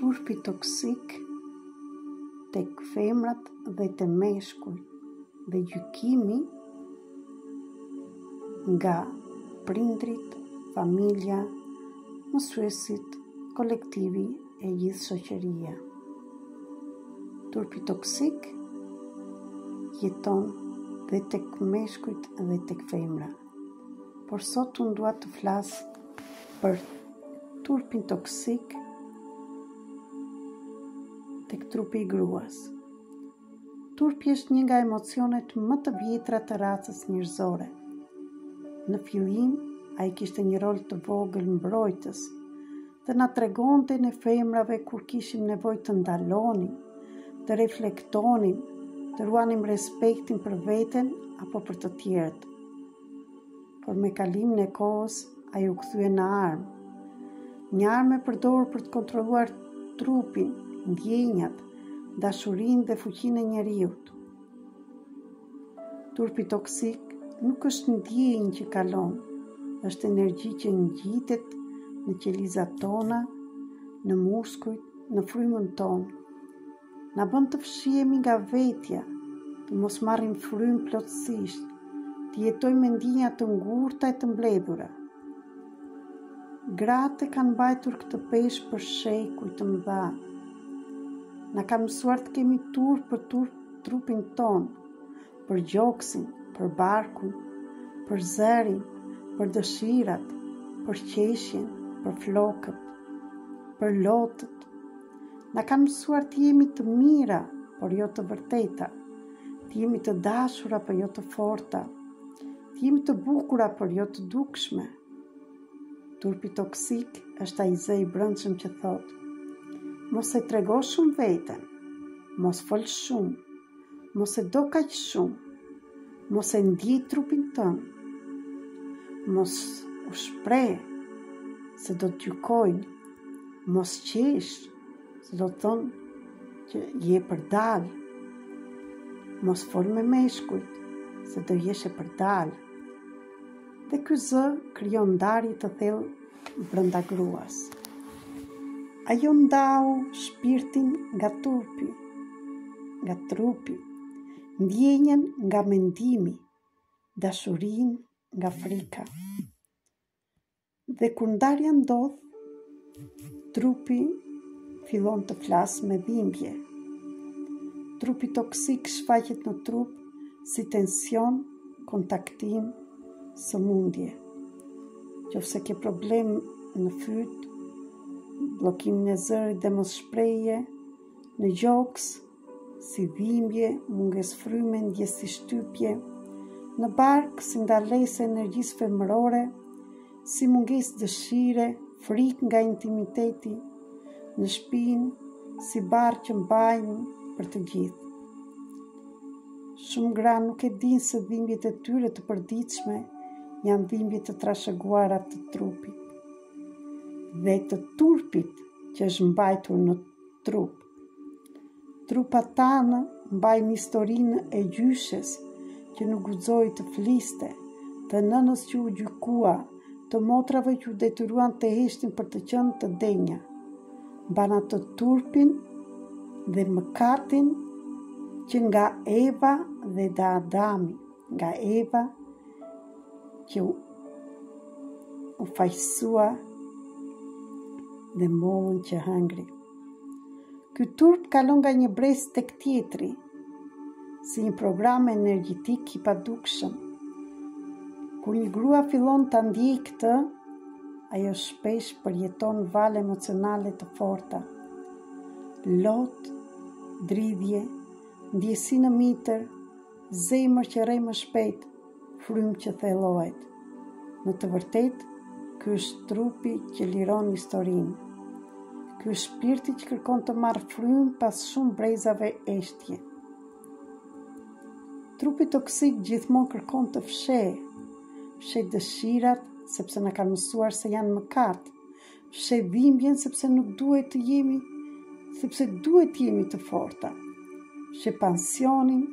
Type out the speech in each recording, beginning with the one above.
turpi toksik tek femrat dhe të meshkujt dhe gjykimi nga prindrit, familja, mësuesit, kolektivi e gjithë shoqëria. Turpi toksik jeton dhe tek meshkujt dhe tek femra. Por sot unë dua të flas për turpin toksik tek trupi i gruas. Turpi është një nga emocionet më të vjetra të racës njerëzore. Në fillim, ai kishte një rol të vogël mbrojtës, të na tregonte ne femrave kur kishim nevojë të ndalonim, të reflektonim, të ruanim respektin për veten apo për të tjerët. Por me kalimin e kohës, ai u kthye në armë. Një armë e përdorur për të kontrolluar trupin, ndjenjat, dashurinë dhe fuqinë e njeriut. Turpi toksik nuk është ndjenjë që kalon, është energji që ngjitet në qelizat tona, në muskujt, në frymën tonë. Na bën të fshihemi nga vetja, të mos marrim frymë plotësisht, të jetojmë me ndjenja të ngurta e të mbledhura. Gratë kanë mbajtur këtë peshë për shekuj të mëdha. Na kanë mësuar të kemi turp për trupin tonë, për gjoksin, për barkun, për zërin, për dëshirat, për qeshjen, për flokët, për lotët. Na kanë mësuar të jemi të mira, por jo të vërteta, të jemi të dashura, por jo të forta, të jemi të bukura, por jo të dukshme. Turpi toksik është ai zë i brendshëm që thotë: mos e trego shumë veten, mos fol shumë, mos e do kaq shumë, mos e ndjej trupin tënd, mos u shpreh, se do të gjykojnë, mos qesh, se do të thonë që je për dal, mos fol me meshkujt, se do jesh e për dal. Dhe ky zë krijon ndarje të thellë brenda gruas. Ajo ndau shpirtin nga turpi, nga trupi, ndjenjen nga mendimi, dashurinë nga frika. Dhe kur ndarja ndodh, trupi fillon të flasë me dhimbje. Trupi toksik shfaqet në trup si tension, kontaktim, sëmundje. Nëse ke problem në fyt, bllokimin e zërit dhe mos shprehje, në gjoks, si dhimbje, mungesë fryme, ndjes si shtypje, në bark si ndalesë e energjisë femërore, si mungesë dëshire, frikë nga intimiteti, në shpinë si barë që mbajnë për të gjithë. Shumë gra nuk e dinë se dhimbjet e tyre të përditshme janë dhimbje të trashëguara të trupit dhe të turpit që është mbajtur në trup. Trupat tanë mbajnë historinë e gjyshes që nuk guxoi të fliste, të nënës që u gjykua, të motrave që u detyruan të heshtin për të qenë të denja. Mban atë turpin dhe mëkatin që nga Eva dhe da Adami, nga Eva që u faqësua dhe mollën që hëngri. Ky turp kalon nga një brez tek tjetri, si një program energjetik i padukshëm. Kur një grua fillon ta ndjej këtë, ajo shpesh përjeton valë emocionale të forta. Lot, dridhje, ndjesi në mitër, zemër që rrej më shpejt, frymë që thellohet. Në të vërtetë, ky është trupi që liron historinë. Ky është shpirti që kërkon të marrë frymë pas shumë brezave eshtje. Trupi toksik gjithmonë kërkon të fsheh dëshirat sepse na kanë mësuar se janë mëkat, fsheh dhimbjen sepse duhet të jemi të forta, fsheh pansionin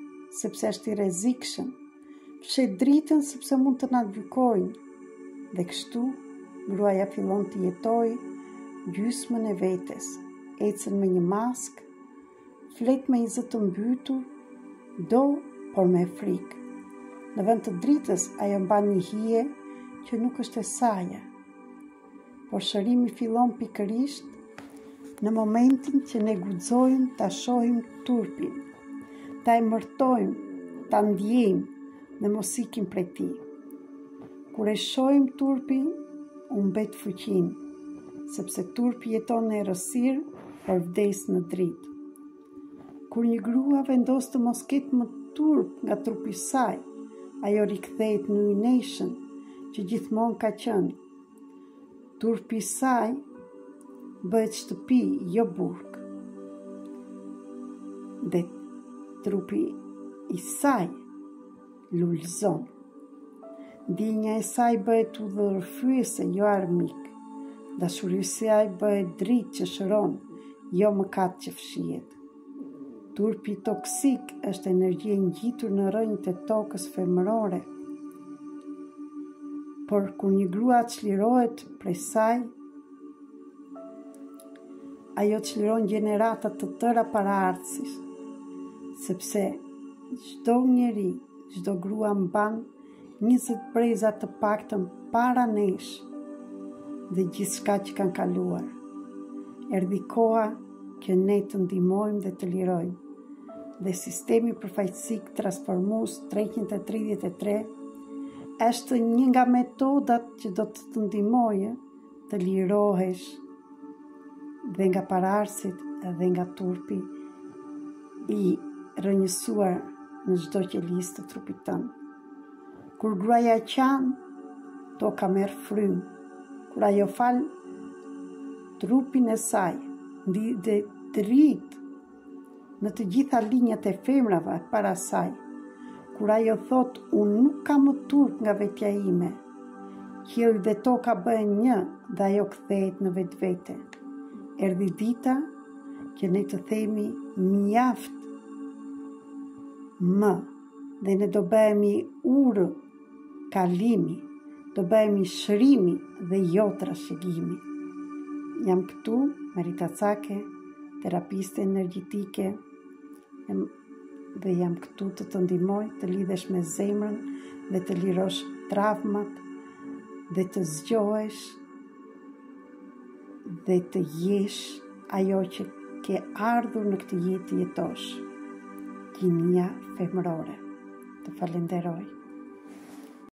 sepse është i rrezikshëm, fsheh dritën sepse mund të na gjykojnë, dhe kështu gruaja fillon të jetojë gjysmën e vetes, ecën me një mask, flet me një zë të mbytur, do, por me frikë. Në vend të dritës, ajo mban një hije që nuk është e saja. Por shërimi fillon pikërisht në momentin që ne guxojmë ta shohim turpin, ta emërtojmë, ta ndjejmë dhe mos ikim prej tij. Kur e shohim turpin, u mbet fuqinë, sepse turpi jeton në errësirë, por vdes në dritë. Kur një grua vendos të mos ketë më turp nga trupi i saj, ajo rikthehet në yneshën që gjithmonë ka qenë. Turpi i saj bëhet shtëpi, jo burg. Dhe trupi i saj lulëzon. Ndjenja e saj bëhet udhërfyese, jo armik. Dashuria e saj bëhet dritë që shëron, jo mëkat që fshihet. Turpi toksik është energji e ngjitur në rrënjët e tokës femërore. Por kur një grua çlirohet prej saj, ajo çliron gjenerata të tëra paraardhësisht, sepse çdo njeri, çdo grua mban 20 breza të paktën para nesh dhe gjithçka që kanë kaluar. Erdhi koha që ne të ndihmojmë dhe të lirojmë. Dhe sistemi përfaqësik transformues 333 është një nga metodat që do të ndihmojë të lirohesh dhe nga paraardhësit dhe nga turpi i rrënjësuar në çdo qelisë të trupit tënd. Kur gruaja qan, toka merr frymë. Kur ajo fal trupin e saj, dhe dritë në të gjitha linjat e femrave para saj. Kur ajo thot, unë nuk kam më turp nga vetja ime, qielli dhe toka bëhen një dhe ajo kthehet në vetvete. Erdhi dita që ne të themi mjaft më, dhe ne do bëhemi urë, kalimi, do bëhemi shërimi dhe jo trashëgimi. Jam këtu, Marita Cake, terapiste energjetike, dhe jam këtu të të ndihmoj të lidhesh me zemrën dhe të lirosh traumat dhe të zgjohesh dhe të jesh ajo që ke ardhur në këtë jetë jetosh. Gjinia femërore. Të falenderoj.